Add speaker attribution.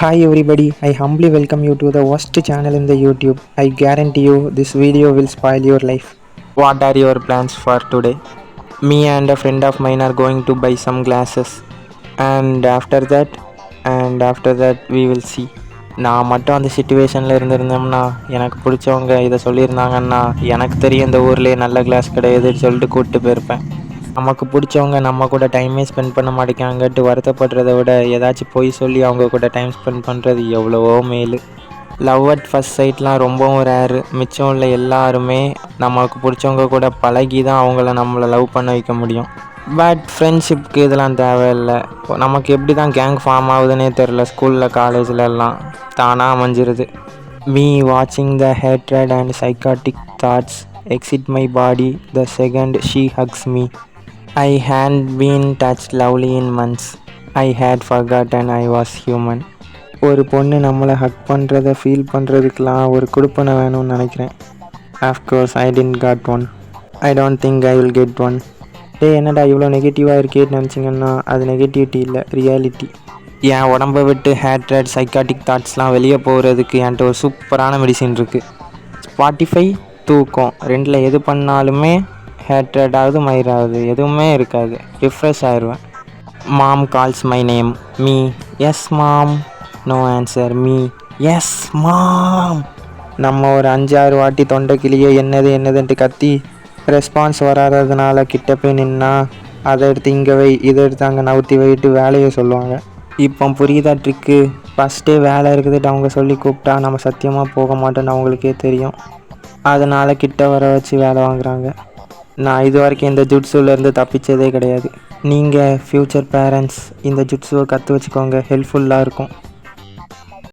Speaker 1: Hi everybody, I humbly welcome you to the worst channel in the YouTube. I guarantee you this video will spoil your life. What are your plans for today? Me and a friend of mine are going to buy some glasses. And after that we will see. நான் மட்டும் அந்த சுச்சுவேஷனில் இருந்திருந்தோம்னா எனக்கு பிடிச்சவங்க இதை சொல்லியிருந்தாங்கன்னா எனக்கு தெரியும் இந்த ஊர்லேயே நல்ல கிளாஸ் கிடையாதுன்னு சொல்லிட்டு கூப்பிட்டு போயிருப்பேன். நமக்கு பிடிச்சவங்க நம்ம கூட டைமே ஸ்பெண்ட் பண்ண மாட்டேங்காங்கட்டு வருத்தப்படுறத விட ஏதாச்சும் போய் சொல்லி அவங்க கூட டைம் ஸ்பெண்ட் பண்ணுறது எவ்வளவோ மேலு. லவ் அட் ஃபர்ஸ்ட் சைட்லாம் ரொம்பவும் ரேரு. மிச்சம் உள்ள எல்லாருமே நமக்கு பிடிச்சவங்க கூட பழகி தான் அவங்கள நம்மளை லவ் பண்ண வைக்க முடியும். பட் ஃப்ரெண்ட்ஷிப்க்கு இதெல்லாம் தேவையில்லை. நமக்கு எப்படி தான் கேங் ஃபார்ம் ஆகுதுன்னே தெரில. ஸ்கூலில் காலேஜ்லலாம் தானாக அமைஞ்சிருது. மீ வாட்சிங் the hatred and psychotic thoughts exit my body the second she hugs me. I hadn't been touched lovely in months. I had forgotten I was human. ஒரு பொண்ணு நம்மளை ஹக் பண்ணுறத ஃபீல் பண்ணுறதுக்கெலாம் ஒரு கொடுப்பனை வேணும்னு நினைக்கிறேன். Of course I didn't got one. I don't think I will get one. என்னடா இவ்வளோ நெகட்டிவாக இருக்கேன்னு நினச்சிங்கன்னா அது நெகட்டிவிட்டி இல்லை, ரியாலிட்டி. என் உடம்பை விட்டு ஹேட்ரட் சைக்காட்டிக் தாட்ஸ்லாம் வெளியே போகிறதுக்கு என்கிட்ட ஒரு சூப்பரான மெடிசின் இருக்குது. ஸ்பாட்டிஃபை, தூக்கம் ரெண்டில் எது பண்ணாலுமே ஹேட்ரடாவது மயிராகுது எதுவுமே இருக்காது. ரிஃப்ரெஷ் ஆயிடுவேன். Mom calls my name. Me yes mom. No answer. Me yes mom. நம்ம ஒரு 5-6 வாட்டி தொண்டை கிளியே என்னதுன்ட்டு கத்தி ரெஸ்பான்ஸ் வராததுனால கிட்ட போய் நின்னா அதை எடுத்து இங்கே வை, இதை எடுத்து அங்கே நவுத்தி வைட்டு வேலையை சொல்லுவாங்க. இப்போ புரியுதா ட்ரிக்கு? ஃபஸ்ட்டே வேலை இருக்குதுட்டு அவங்க சொல்லி கூப்பிட்டா நம்ம சத்தியமாக போக மாட்டோன்னு அவங்களுக்கே தெரியும். அதனால் கிட்ட வர வச்சு வேலை வாங்குகிறாங்க. நான் இது வரைக்கும் இந்த ஜுட்ஸுலேருந்து தப்பிச்சதே கிடையாது. நீங்கள் ஃப்யூச்சர் பேரண்ட்ஸ் இந்த ஜுட்ஸுவை கற்று வச்சுக்கோங்க, ஹெல்ப்ஃபுல்லாக இருக்கும்.